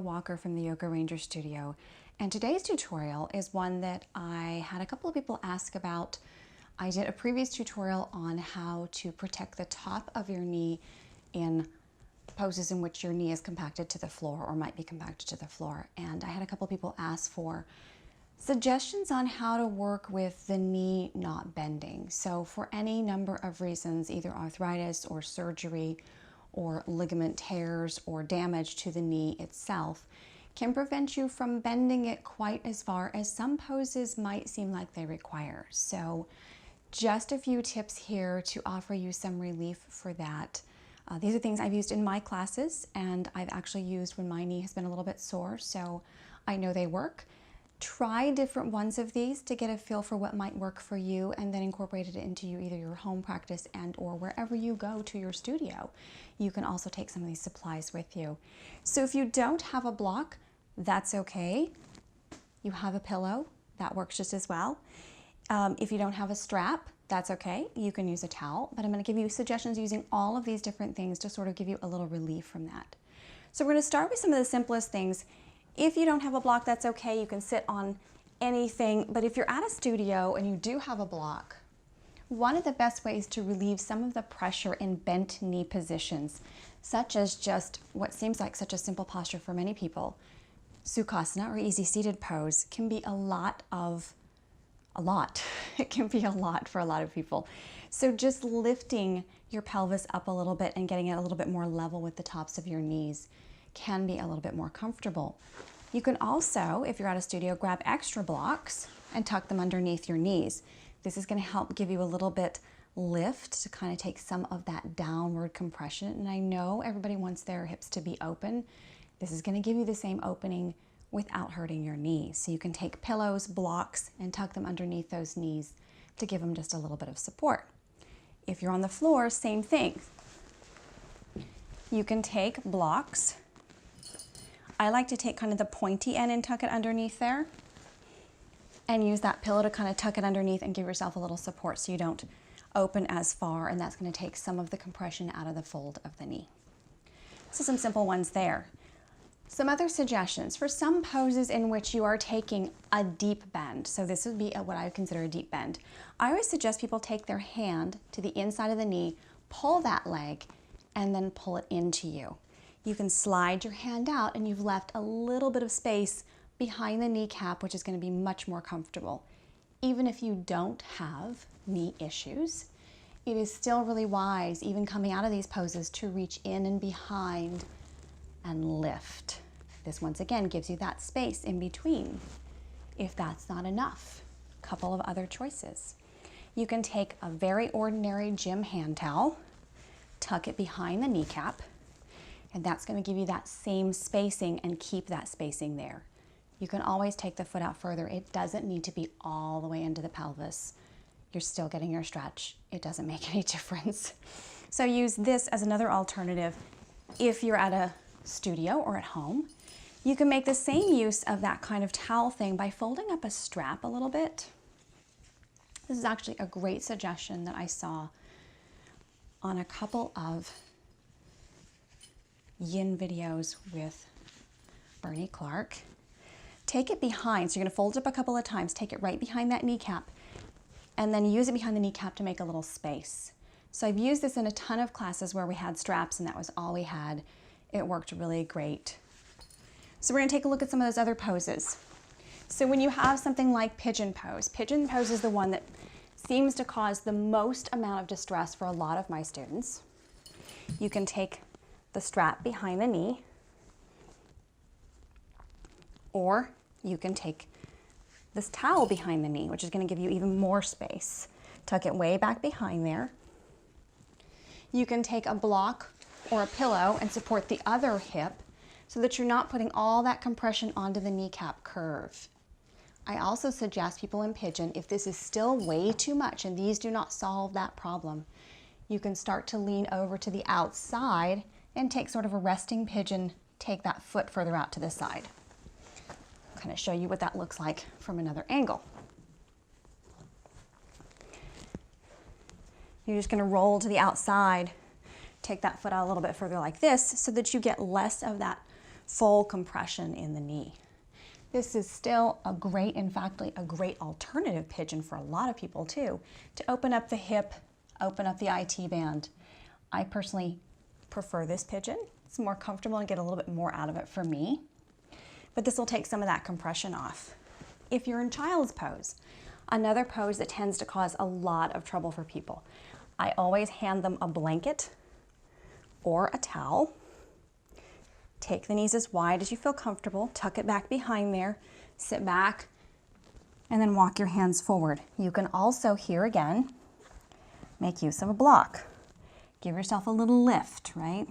Aprille Walker from the Yoga Ranger Studio, and today's tutorial is one that I had a couple of people ask about. I did a previous tutorial on how to protect the top of your knee in poses in which your knee is compacted to the floor or might be compacted to the floor, and I had a couple of people ask for suggestions on how to work with the knee not bending. So for any number of reasons, either arthritis or surgery or ligament tears or damage to the knee itself can prevent you from bending it quite as far as some poses might seem like they require. So just a few tips here to offer you some relief for that. These are things I've used in my classes and I've actually used when my knee has been a little bit sore, so I know they work. Try different ones of these to get a feel for what might work for you and then incorporate it into either your home practice and or wherever you go to your studio. You can also take some of these supplies with you. So if you don't have a block, that's okay. You have a pillow, that works just as well. If you don't have a strap, that's okay. You can use a towel, but I'm going to give you suggestions using all of these different things to sort of give you a little relief from that. So we're going to start with some of the simplest things. If you don't have a block, that's okay. You can sit on anything, but if you're at a studio and you do have a block, one of the best ways to relieve some of the pressure in bent knee positions, such as just what seems like such a simple posture for many people, Sukhasana or easy seated pose, can be it can be a lot for a lot of people. So just lifting your pelvis up a little bit and getting it a little bit more level with the tops of your knees can be a little bit more comfortable. You can also, if you're at a studio, grab extra blocks and tuck them underneath your knees. This is going to help give you a little bit lift to kind of take some of that downward compression. And I know everybody wants their hips to be open. This is going to give you the same opening without hurting your knees. So you can take pillows, blocks, and tuck them underneath those knees to give them just a little bit of support. If you're on the floor, same thing. You can take blocks. I like to take kind of the pointy end and tuck it underneath there and use that pillow to kind of tuck it underneath and give yourself a little support so you don't open as far, and that's going to take some of the compression out of the fold of the knee. So some simple ones there. Some other suggestions for some poses in which you are taking a deep bend. So this would be what I would consider a deep bend. I always suggest people take their hand to the inside of the knee, pull that leg, and then pull it into you. You can slide your hand out and you've left a little bit of space behind the kneecap, which is going to be much more comfortable. Even if you don't have knee issues, it is still really wise, even coming out of these poses, to reach in and behind and lift. This once again gives you that space in between. If that's not enough, a couple of other choices. You can take a very ordinary gym hand towel, tuck it behind the kneecap, and that's going to give you that same spacing and keep that spacing there. You can always take the foot out further. It doesn't need to be all the way into the pelvis. You're still getting your stretch. It doesn't make any difference. So use this as another alternative if you're at a studio or at home. You can make the same use of that kind of towel thing by folding up a strap a little bit. This is actually a great suggestion that I saw on a couple of yin videos with Bernie Clark. Take it behind, so you're going to fold it up a couple of times, take it right behind that kneecap, and then use it behind the kneecap to make a little space. So I've used this in a ton of classes where we had straps and that was all we had. It worked really great. So we're going to take a look at some of those other poses. So when you have something like Pigeon Pose is the one that seems to cause the most amount of distress for a lot of my students. You can take the strap behind the knee, or you can take this towel behind the knee, which is going to give you even more space. Tuck it way back behind there. You can take a block or a pillow and support the other hip so that you're not putting all that compression onto the kneecap curve. I also suggest people in pigeon, if this is still way too much and these do not solve that problem, you can start to lean over to the outside and take sort of a resting pigeon, take that foot further out to the side. I'll kind of show you what that looks like from another angle. You're just going to roll to the outside, take that foot out a little bit further like this so that you get less of that full compression in the knee. This is still a great, in fact, a great alternative pigeon for a lot of people too, to open up the hip, open up the IT band. I personally prefer this pigeon. It's more comfortable and get a little bit more out of it for me, but this will take some of that compression off. If you're in child's pose, another pose that tends to cause a lot of trouble for people, I always hand them a blanket or a towel. Take the knees as wide as you feel comfortable, tuck it back behind there, sit back, and then walk your hands forward. You can also, here again, make use of a block. Give yourself a little lift, right?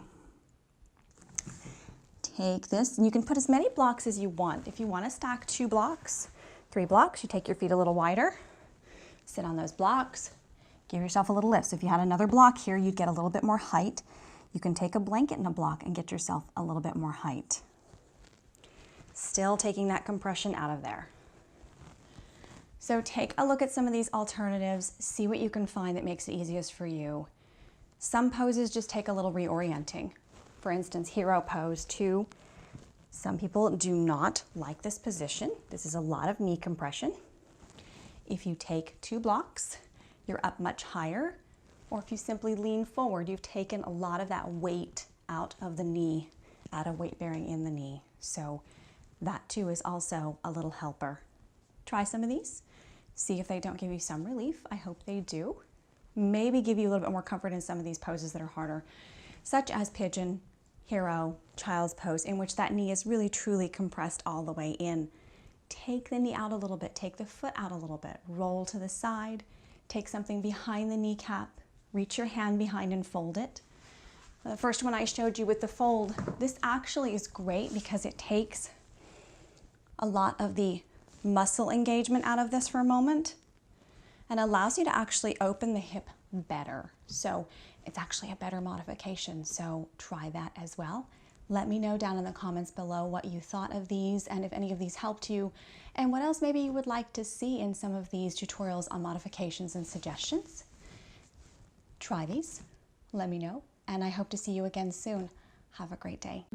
Take this, and you can put as many blocks as you want. If you want to stack 2 blocks, 3 blocks, you take your feet a little wider, sit on those blocks, give yourself a little lift. So if you had another block here, you'd get a little bit more height. You can take a blanket and a block and get yourself a little bit more height. Still taking that compression out of there. So take a look at some of these alternatives, see what you can find that makes it easiest for you. Some poses just take a little reorienting. For instance, hero pose 2. Some people do not like this position. This is a lot of knee compression. If you take 2 blocks, you're up much higher. Or if you simply lean forward, you've taken a lot of that weight out of the knee, out of weight bearing in the knee. So that too is also a little helper. Try some of these. See if they don't give you some relief. I hope they do. Maybe give you a little bit more comfort in some of these poses that are harder, such as pigeon, hero, child's pose, in which that knee is really truly compressed all the way in. Take the knee out a little bit, take the foot out a little bit, roll to the side, take something behind the kneecap, reach your hand behind and fold it. The first one I showed you with the fold, this actually is great because it takes a lot of the muscle engagement out of this for a moment and allows you to actually open the hip better. So it's actually a better modification. So try that as well. Let me know down in the comments below what you thought of these and if any of these helped you and what else maybe you would like to see in some of these tutorials on modifications and suggestions. Try these, let me know, and I hope to see you again soon. Have a great day.